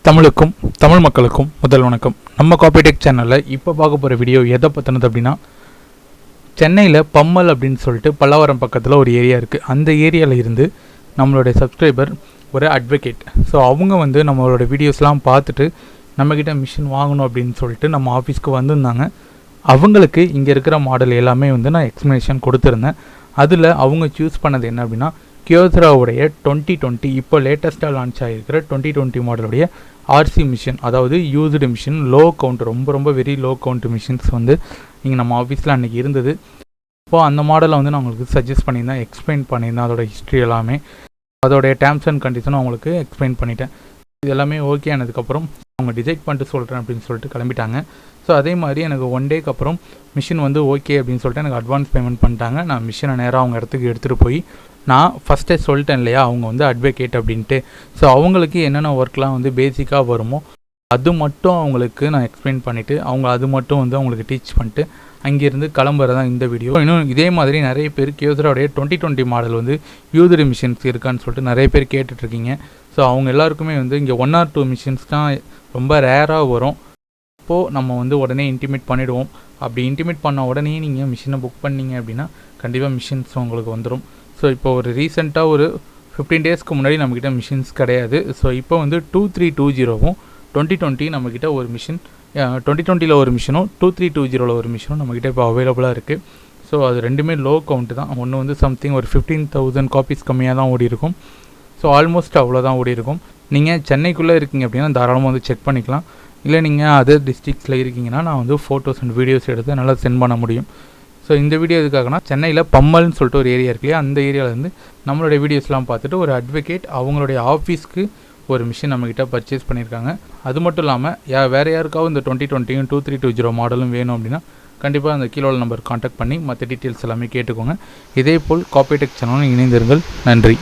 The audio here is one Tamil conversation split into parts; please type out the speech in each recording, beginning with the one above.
தமிழுக்கும் தமிழ் மக்களுக்கும் முதல் வணக்கம். நம்ம காப்பிடெக் சேனலில் இப்போ பார்க்க போகிற வீடியோ எதை பற்றினது அப்படின்னா, சென்னையில் பம்மல் அப்படின்னு சொல்லிட்டு பல்லாவரம் பக்கத்தில் ஒரு ஏரியா இருக்குது. அந்த ஏரியாவில் இருந்து நம்மளுடைய சப்ஸ்கிரைபர் ஒரு அட்வொகேட். ஸோ அவங்க நம்மளோட வீடியோஸ்லாம் பார்த்துட்டு நம்மக்கிட்ட மிஷின் வாங்கணும் அப்படின்னு சொல்லிட்டு நம்ம ஆஃபீஸ்க்கு வந்திருந்தாங்க. அவங்களுக்கு இங்கே இருக்கிற மாடல் எல்லாமே நான் எக்ஸ்ப்ளனேஷன் கொடுத்துருந்தேன். அதில் அவங்க சூஸ் பண்ணது என்ன அப்படின்னா, கியோசராவுடைய 2020 இப்போ லேட்டஸ்ட்டாக லான்ச் ஆகிருக்கிற 2020 மாடலுடைய ஆர்சி மிஷின், அதாவது யூஸ்டு மிஷின், லோ கவுண்ட், ரொம்ப வெரி லோ கவுண்ட் மிஷின்ஸ் இங்கே நம்ம ஆஃபீஸில் அன்றைக்கி இருந்தது. இப்போது அந்த மாடலை நான் உங்களுக்கு சஜஸ்ட் பண்ணியிருந்தேன், எக்ஸ்பிளைன் பண்ணியிருந்தேன். அதோட ஹிஸ்ட்ரி எல்லாமே, அதோடைய டேர்ம்ஸ் அண்ட் கண்டிஷனும் அவங்களுக்கு எக்ஸ்பிளைன் பண்ணிட்டேன். இது எல்லாமே ஓகே ஆனதுக்கப்புறம் அவங்க டிசைட் பண்ணிட்டு சொல்கிறேன் அப்படின்னு சொல்லிட்டு கிளம்பிட்டாங்க. ஸோ அதே மாதிரி எனக்கு 1 டேக்கு அப்புறம் மிஷின் ஓகே அப்படின்னு சொல்லிட்டு எனக்கு அட்வான்ஸ் பேமெண்ட் பண்ணிட்டாங்க. நான் மிஷினை நேராக அவங்க இடத்துக்கு எடுத்துகிட்டு போய், நான் ஃபஸ்ட்டே சொல்லிட்டேன் இல்லையா, அவங்க அட்வொகேட் அப்படின்ட்டு. ஸோ அவங்களுக்கு என்னென்ன ஒர்க்லாம் பேசிக்காக வருமோ அது மட்டும் அவங்களுக்கு நான் எக்ஸ்பிளைன் பண்ணிவிட்டு, அவங்க அது மட்டும் அவங்களுக்கு டீச் பண்ணிட்டு அங்கேருந்து கிளம்புறதான் இந்த வீடியோ. இன்னும் இதே மாதிரி நிறைய பேர் கியோசராவுடைய 2020 மாடல் யூஸ்டு மிஷின்ஸ் இருக்கான்னு சொல்லிட்டு நிறைய பேர் கேட்டுட்ருக்கீங்க. ஸோ அவங்க எல்லாருக்குமே இங்கே 1 or 2 மிஷின்ஸ் தான் ரொம்ப ரேராக வரும். இப்போது நம்ம உடனே இன்டிமேட் பண்ணிவிடுவோம். அப்படி இன்டிமேட் பண்ண உடனே நீங்கள் மிஷினை புக் பண்ணிங்க அப்படின்னா கண்டிப்பாக மிஷின்ஸ் உங்களுக்கு வந்துடும். ஸோ இப்போ ஒரு ரீசெண்டாக ஒரு 15 டேஸ்க்கு முன்னாடி நம்மக்கிட்ட மிஷின்ஸ் கிடையாது. ஸோ இப்போ 2320 2020 நம்மக்கிட்ட ஒரு மிஷின், 2020 ஒரு மிஷினும் 2320 ஒரு மிஷினும் நம்மக்கிட்ட இப்போ அவைலபிளாக இருக்குது. ஸோ அது ரெண்டுமே லோ கவுண்ட்டு தான். ஒன்று சம்திங் ஒரு 15,000 காப்பீஸ் கம்மியாக தான் ஓடி இருக்கும். ஸோ ஆல்மோஸ்ட் அவ்வளோதான் ஓடி இருக்கும். நீங்கள் சென்னைக்குள்ளே இருக்கீங்க அப்படின்னா தாராளமாக செக் பண்ணிக்கலாம். இல்லை நீங்கள் அதர் டிஸ்ட்ரிக்ஸில் இருக்கீங்கன்னா நான் ஃபோட்டோஸ் அண்ட் வீடியோஸ் எடுத்து நல்லா சென்ட் பண்ண முடியும். ஸோ இந்த வீடியோ எதுக்காகனா, சென்னையில் பம்மல்னு சொல்லிட்டு ஒரு ஏரியா இருக்கு இல்லையா, அந்த ஏரியாவிலேருந்து நம்மளுடைய வீடியோஸ்லாம் பார்த்துட்டு ஒரு அட்வொகேட் அவங்களுடைய ஆஃபீஸ்க்கு ஒரு மிஷின் நம்மக்கிட்ட பர்ச்சேஸ் பண்ணியிருக்காங்க. அது மட்டும் இல்லாமல் வேறு யாருக்காவது இந்த 2020 2320 மாடலும் வேணும் அப்படின்னா கண்டிப்பாக அந்த கீழே நம்பர் கான்டாக்ட் பண்ணி மற்ற டீட்டெயில்ஸ் எல்லாமே கேட்டுக்கோங்க. இதேபோல் காப்பிடெக் சேனலும் இணைந்திருங்கள். நன்றி.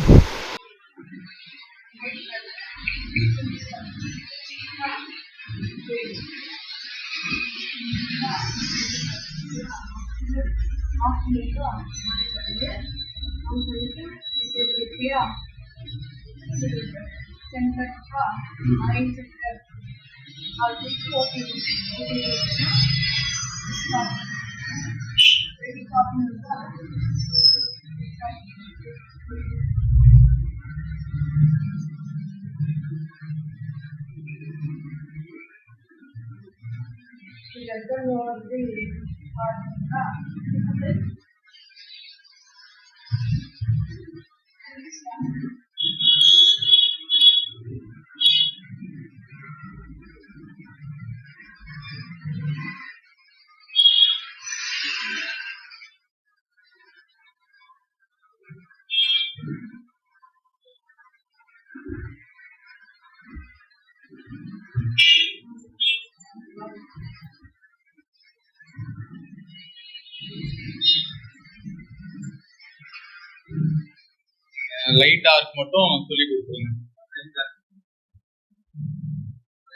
லைட் டார்க் மட்டும் சொல்லி கொடுத்துருங்க.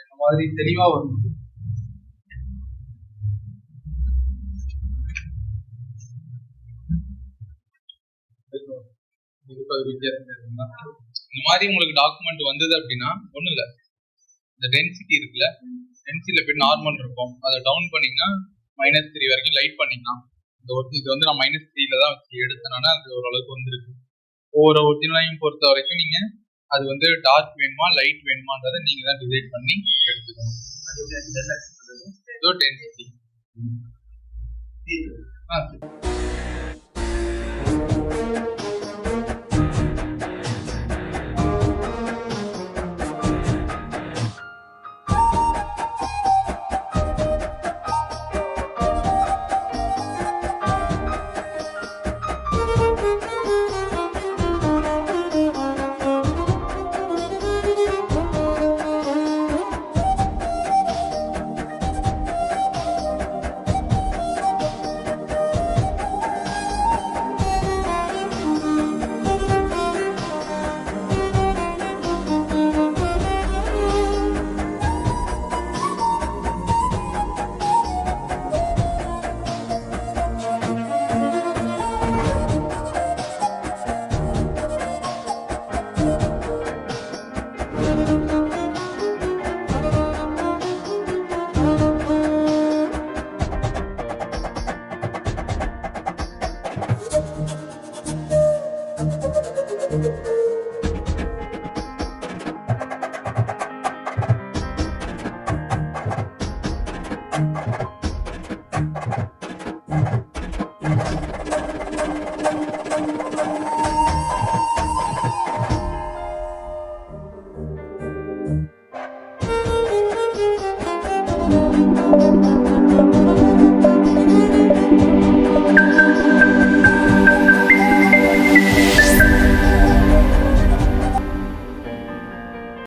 இந்த மாதிரி தெளிவா வரும். இந்த மாதிரி உங்களுக்கு டாக்குமெண்ட் வந்தது அப்படின்னா ஒன்றும் இல்லை, இந்த டென்சிட்டி இருக்குல்ல, டென்சிட்டியில் போய் நார்மல் இருக்கும், அதை டவுன் பண்ணிங்கன்னா -3 வரைக்கும் லைட் பண்ணிக்கலாம். இது நான் -3ல தான் வச்சு எடுத்தேன்னா அது ஓரளவுக்கு வந்துருக்கு. ஒவ்வொரு ஒரிஜினலையும் பொறுத்த வரைக்கும் நீங்கள் அது டார்க் வேணுமா லைட் வேணுமான்றதை நீங்கள் தான் டிசைட் பண்ணி எடுத்துக்கணும். இதோ டென்சிட்டி.